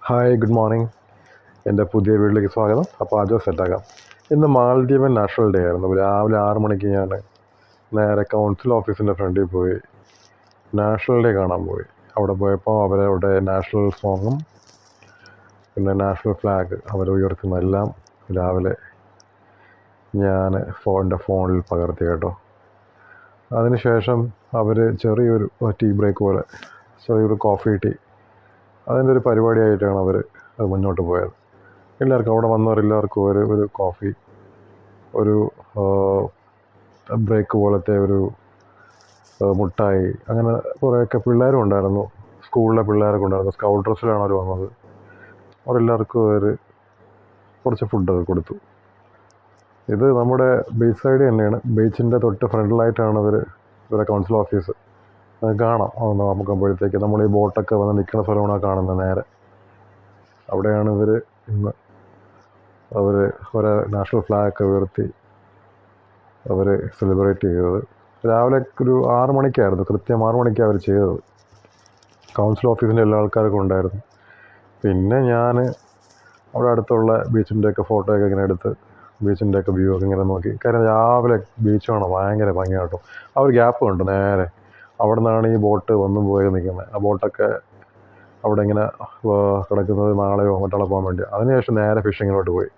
Hi, good morning. എൻ്റെ പുതിയ വീട്ടിലേക്ക് സ്വാഗതം. അപ്പോൾ ആദ്യം സെറ്റാക്കാം. ഇന്ന് മാലദ്വീപൻ നാഷണൽ ഡേ ആയിരുന്നു. രാവിലെ 6 മണിക്ക് ഞാൻ നേരെ കൗൺസിൽ ഓഫീസിൻ്റെ ഫ്രണ്ടിൽ പോയി നാഷണൽ ഡേ കാണാൻ പോയി. അവിടെ പോയപ്പോൾ അവരവിടെ നാഷണൽ സോങ്ങും പിന്നെ നാഷണൽ ഫ്ലാഗ് അവർ ഉയർത്തുന്നതെല്ലാം രാവിലെ ഞാൻ എൻ്റെ ഫോണിൽ പകർത്തി കേട്ടോ. അതിനുശേഷം അവർ ചെറിയൊരു ടീ ബ്രേക്ക് പോലെ ചെറിയൊരു കോഫി ടീ അതിൻ്റെ ഒരു പരിപാടിയായിട്ടാണ് അവർ അത് മുന്നോട്ട് പോയത്. എല്ലാവർക്കും അവിടെ വന്നവരെല്ലാവർക്കും ഒരു കോഫി, ഒരു ബ്രേക്ക് പോലത്തെ ഒരു മുട്ടായി, അങ്ങനെ കുറേയൊക്കെ പിള്ളേരും ഉണ്ടായിരുന്നു. സ്കൂളിലെ പിള്ളേരൊക്കെ ഉണ്ടായിരുന്നു. സ്കൗട്ട് ഡ്രസ്സിലാണ് അവർ വന്നത്. അവരെല്ലാവർക്കും കുറച്ച് ഫുഡൊക്കെ കൊടുത്തു. ഇത് നമ്മുടെ ബീച്ച് സൈഡ് തന്നെയാണ്. ബീച്ചിൻ്റെ തൊട്ട് ഫ്രണ്ടിലായിട്ടാണ് ഇവരെ കൗൺസിൽ ഓഫീസ്. അത് കാണാം. അതൊന്ന് നോക്കുമ്പോഴത്തേക്ക് നമ്മൾ ഈ ബോട്ടൊക്കെ വന്ന് നിൽക്കുന്ന സ്ഥലമാണ് കാണുന്നത്. നേരെ അവിടെയാണ് ഇന്ന് ഒരു നാഷണൽ ഫ്ലാഗൊക്കെ ഉയർത്തി അവർ സെലിബ്രേറ്റ് ചെയ്തത്. രാവിലെ ഒരു 6 മണിക്കായിരുന്നു, കൃത്യം 6 മണിക്കാണ് അവർ ചെയ്തത്. കൗൺസിൽ ഓഫീസിൻ്റെ എല്ലാ ആൾക്കാരൊക്കെ ഉണ്ടായിരുന്നു. പിന്നെ ഞാൻ അവിടെ അടുത്തുള്ള ബീച്ചിൻ്റെയൊക്കെ ഫോട്ടോയൊക്കെ ഇങ്ങനെ എടുത്ത് ബീച്ചിൻ്റെയൊക്കെ വ്യൂ ഒക്കെ ഇങ്ങനെ നോക്കി. കാര്യം രാവിലെ ബീച്ച് കാണാൻ ഭയങ്കര ഭംഗിയാട്ടോ. ആ ഒരു ഗ്യാപ്പ് ഉണ്ട്. നേരെ അവിടെ നിന്നാണ് ഈ ബോട്ട് വന്നും പോയി നിൽക്കുന്നത്. ആ ബോട്ടൊക്കെ അവിടെ ഇങ്ങനെ കിടക്കുന്നത് നാളെയോ മറ്റാളെ പോകാൻ വേണ്ടി. അതിനുശേഷം നേരെ ഫിഷിങ്ങിലോട്ട് പോയി.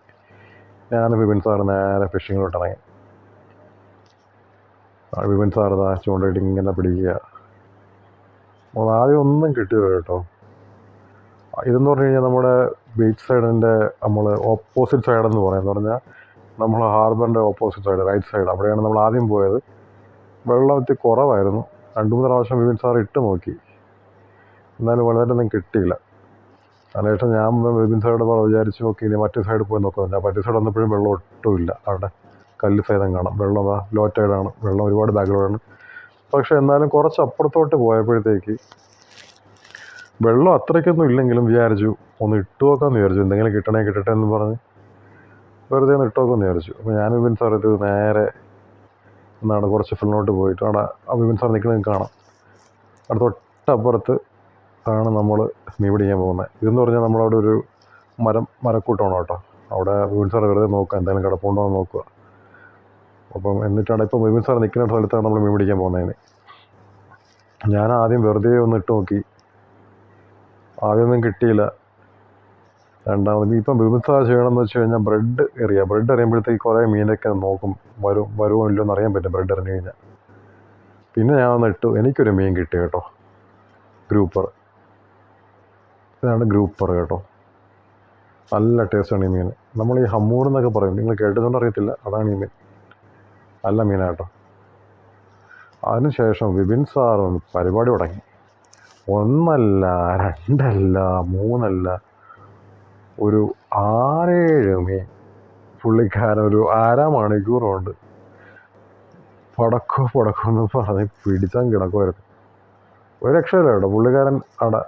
ഞാൻ വിപിൻ സാറ് നേരെ ഫിഷിങ്ങിലോട്ട് ഇറങ്ങി. വിപിൻ സാറ് ചൂണ്ടയിട്ട് ഇങ്ങനെ പിടിക്കുക. ആദ്യം ഒന്നും കിട്ടിയില്ല കേട്ടോ. ഇതെന്ന് പറഞ്ഞു കഴിഞ്ഞാൽ നമ്മുടെ ബീച്ച് സൈഡിൻ്റെ നമ്മൾ ഓപ്പോസിറ്റ് സൈഡെന്ന് പറയാമെന്ന് പറഞ്ഞാൽ നമ്മൾ ഹാർബറിൻ്റെ ഓപ്പോസിറ്റ് സൈഡ്, റൈറ്റ് സൈഡ്, അവിടെയാണ് നമ്മൾ ആദ്യം പോയത്. വെള്ളം ഇത്തിരി കുറവായിരുന്നു. 2-3 പ്രാവശ്യം വിപിൻ സാർ ഇട്ട് നോക്കി, എന്നാലും വളരെയൊന്നും കിട്ടിയില്ല. അതിനുശേഷം ഞാൻ വിപിൻ സാറോട് വിചാരിച്ചു നോക്കി ഇനി മറ്റേ സൈഡിൽ പോയി നോക്കാം. ഞാൻ മറ്റേ സൈഡ് വന്നപ്പോഴും വെള്ളം ഒട്ടുമില്ല. അവിടെ കല്ല് സഹിതം കാണാം. വെള്ളം ലോ ടൈഡാണ്, വെള്ളം ഒരുപാട് ബാക്കിലോട്ടാണ്. പക്ഷേ എന്നാലും കുറച്ച് അപ്പുറത്തോട്ട് പോയപ്പോഴത്തേക്ക് വെള്ളം അത്രയ്ക്കൊന്നും ഇല്ലെങ്കിലും വിചാരിച്ചു ഒന്ന് ഇട്ട് നോക്കാമെന്ന് വിചാരിച്ചു. എന്തെങ്കിലും കിട്ടട്ടെ എന്ന് പറഞ്ഞ് വെറുതെ ഒന്ന് ഇട്ട് നോക്കാമെന്ന് വിചാരിച്ചു. അപ്പോൾ ഞാൻ വിപിൻ സാർ ഇത് നേരെ എന്നാണ് കുറച്ച് ഫിലിനോട്ട് പോയിട്ട് അവിടെ ആ വിപിൻ സാർ നിൽക്കുന്നത് കാണാം. അവിടെ തൊട്ടപ്പുറത്ത് ആണ് നമ്മൾ മീൻ പിടിക്കാൻ പോകുന്നത്. ഇതെന്ന് പറഞ്ഞാൽ നമ്മളവിടെ ഒരു മരക്കൂട്ടമാണ് കേട്ടോ. അവിടെ വിപിൻ സാർ വെറുതെ നോക്കുക, എന്തെങ്കിലും കിടപ്പുണ്ടോ എന്ന് നോക്കുക. അപ്പം എന്നിട്ടാണ് ഇപ്പം വിപിൻ സാർ നിൽക്കുന്ന സ്ഥലത്താണ് നമ്മൾ മീൻ പിടിക്കാൻ പോകുന്നതിന്. ഞാൻ ആദ്യം വെറുതെ ഒന്ന് ഇട്ട് നോക്കി, ആദ്യമൊന്നും കിട്ടിയില്ല. രണ്ടാമത് ഇപ്പം വിപിൻ സാർ ചെയ്യണമെന്ന് വെച്ച് കഴിഞ്ഞാൽ ബ്രെഡ് എറിയുമ്പോഴത്തേക്ക് കുറേ മീനൊക്കെ നോക്കും, വരുമോ ഇല്ലയോ എന്ന് അറിയാൻ പറ്റും ബ്രെഡ് എറിഞ്ഞു കഴിഞ്ഞാൽ. പിന്നെ ഞാൻ ഒന്ന് ഇട്ടു, എനിക്കൊരു മീൻ കിട്ടി കേട്ടോ. ഗ്രൂപ്പർ, ഇതാണ് ഗ്രൂപ്പർ കേട്ടോ. നല്ല ടേസ്റ്റാണ് ഈ മീൻ. നമ്മൾ ഈ ഹമ്മൂർ എന്നൊക്കെ പറയും, നിങ്ങൾ കേട്ടിട്ടുണ്ടോ അറിയത്തില്ല. അതാണ് ഈ മീൻ, നല്ല മീനാട്ടോ. അതിനുശേഷം വിപിൻ സാർ പരിപാടി തുടങ്ങി. 1 അല്ല 2 അല്ല 3 അല്ല, ഒരു 6-7 മീൻ പുള്ളിക്കാരൻ ഒരു 1/2 മണിക്കൂർ കൊണ്ട് പടക്കമെന്ന് പറഞ്ഞ് പിടിച്ചാൽ കിടക്കുമായിരുന്നു. ഒരു രക്ഷയില്ല കേട്ടോ. പുള്ളിക്കാരൻ അവിടെ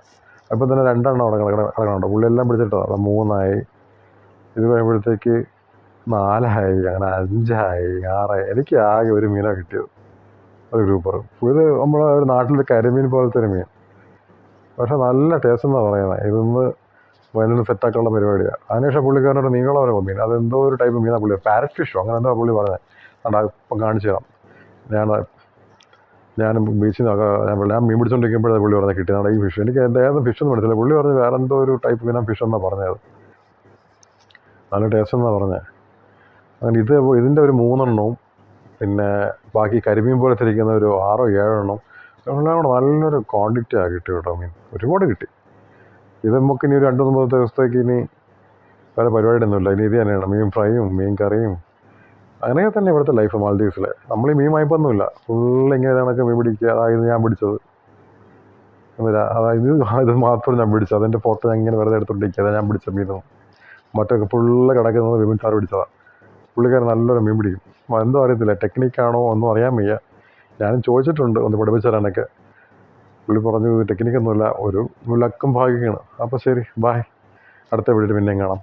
അപ്പോൾ തന്നെ 2 എണ്ണം അവിടെ കിടക്കണുണ്ടോ. പുള്ളി എല്ലാം പിടിച്ചിട്ടോ. 3 ആയി, ഇത് കഴിയുമ്പോഴത്തേക്ക് 4 ആയി, അങ്ങനെ 5 ആയി, 6 ആയി. എനിക്ക് ആകെ ഒരു മീനാണ് കിട്ടിയത്, ഒരു ഗ്രൂപ്പർ. ഇത് നമ്മളെ ഒരു നാട്ടിലൊരു കരിമീൻ പോലത്തെ ഒരു മീൻ, പക്ഷെ നല്ല ടേസ്റ്റ് എന്നാണ് പറയുന്നത്. ഇതൊന്ന് വയലിന് സെറ്റാക്കാനുള്ള പരിപാടിയാണ്. അതിനുശേഷം പുള്ളിക്കാരനൊരു നീളമുള്ള മീൻ, അതെന്തോ ഒരു ടൈപ്പ് മീനാണ് പുള്ളി, പാരറ്റ് ഫിഷോ അങ്ങനെ എന്തോ പുള്ളി പറഞ്ഞത്. അതുകൊണ്ട് ഇപ്പം കാണിച്ചു തരാം. ഞാൻ ബീച്ചിൽ ഞാൻ മീൻ പിടിച്ചുകൊണ്ടിരിക്കുമ്പോഴേ പുള്ളി പറഞ്ഞാൽ കിട്ടിയതാണ് ഈ ഫിഷ്. എനിക്ക് ഏത് ഫിഷൊന്നും പഠിച്ചില്ല. പുള്ളി പറഞ്ഞ് വേറെ എന്തോ ഒരു ടൈപ്പ് മീനാണ് ഫിഷ് എന്നാണ് പറഞ്ഞത്. നല്ല ടേസ്റ്റ് എന്നാണ് പറഞ്ഞത്. അങ്ങനെ ഇതിൻ്റെ ഒരു 3 എണ്ണവും പിന്നെ ബാക്കി കരിമീൻ പോലെ തിരിക്കുന്ന ഒരു 6-7 എണ്ണം എല്ലാം കൂടെ നല്ലൊരു ക്വാണ്ടിറ്റിയാണ് കിട്ടി കേട്ടോ. മീൻ ഒരുപാട് കിട്ടി. ഇത് നമുക്ക് ഇനി ഒരു 2-3 ദിവസത്തേക്ക് ഇനി വേറെ പരിപാടിയൊന്നുമില്ല. ഇനി ഇത് തന്നെയാണ്, മീൻ ഫ്രൈയും മീൻ കറിയും. അങ്ങനെയൊക്കെ തന്നെ ഇവിടുത്തെ ലൈഫ് മാലദ്വീപ്സിൽ. നമ്മൾ ഈ മീൻ വായ്പൊന്നുമില്ല, ഫുള്ളിങ്ങനെ കണക്ക് മീൻ പിടിക്കുക. അതായത് ഞാൻ പിടിച്ചത് ഇത് മാത്രം ഞാൻ പിടിച്ചത്. അതിൻ്റെ ഫോട്ടോ ഞാൻ ഇങ്ങനെ വെറുതെ എടുത്തോണ്ടിരിക്കുക. ഞാൻ പിടിച്ച മീനും മറ്റൊക്കെ ഫുള്ള് കിടക്കുന്നത് വിപിൻ സാർ പിടിച്ചതാണ്. പുള്ളിക്കാരൻ നല്ലൊരു മീൻ പിടിക്കും. എന്തോ അറിയത്തില്ല, ടെക്നിക്കാണോ ഒന്നും അറിയാൻ വയ്യ. ഞാനും ചോദിച്ചിട്ടുണ്ട് ഒന്ന് പഠിപ്പിച്ചു തരാനൊക്കെ. പുള്ളി പറഞ്ഞു ടെക്നിക്കൊന്നുമില്ല, ഒരു ലക്കും ഭാഗ്യമാണ്. അപ്പോൾ ശരി, ബായ്. അടുത്ത വീഡിയോയിൽ പിന്നെയും കാണാം.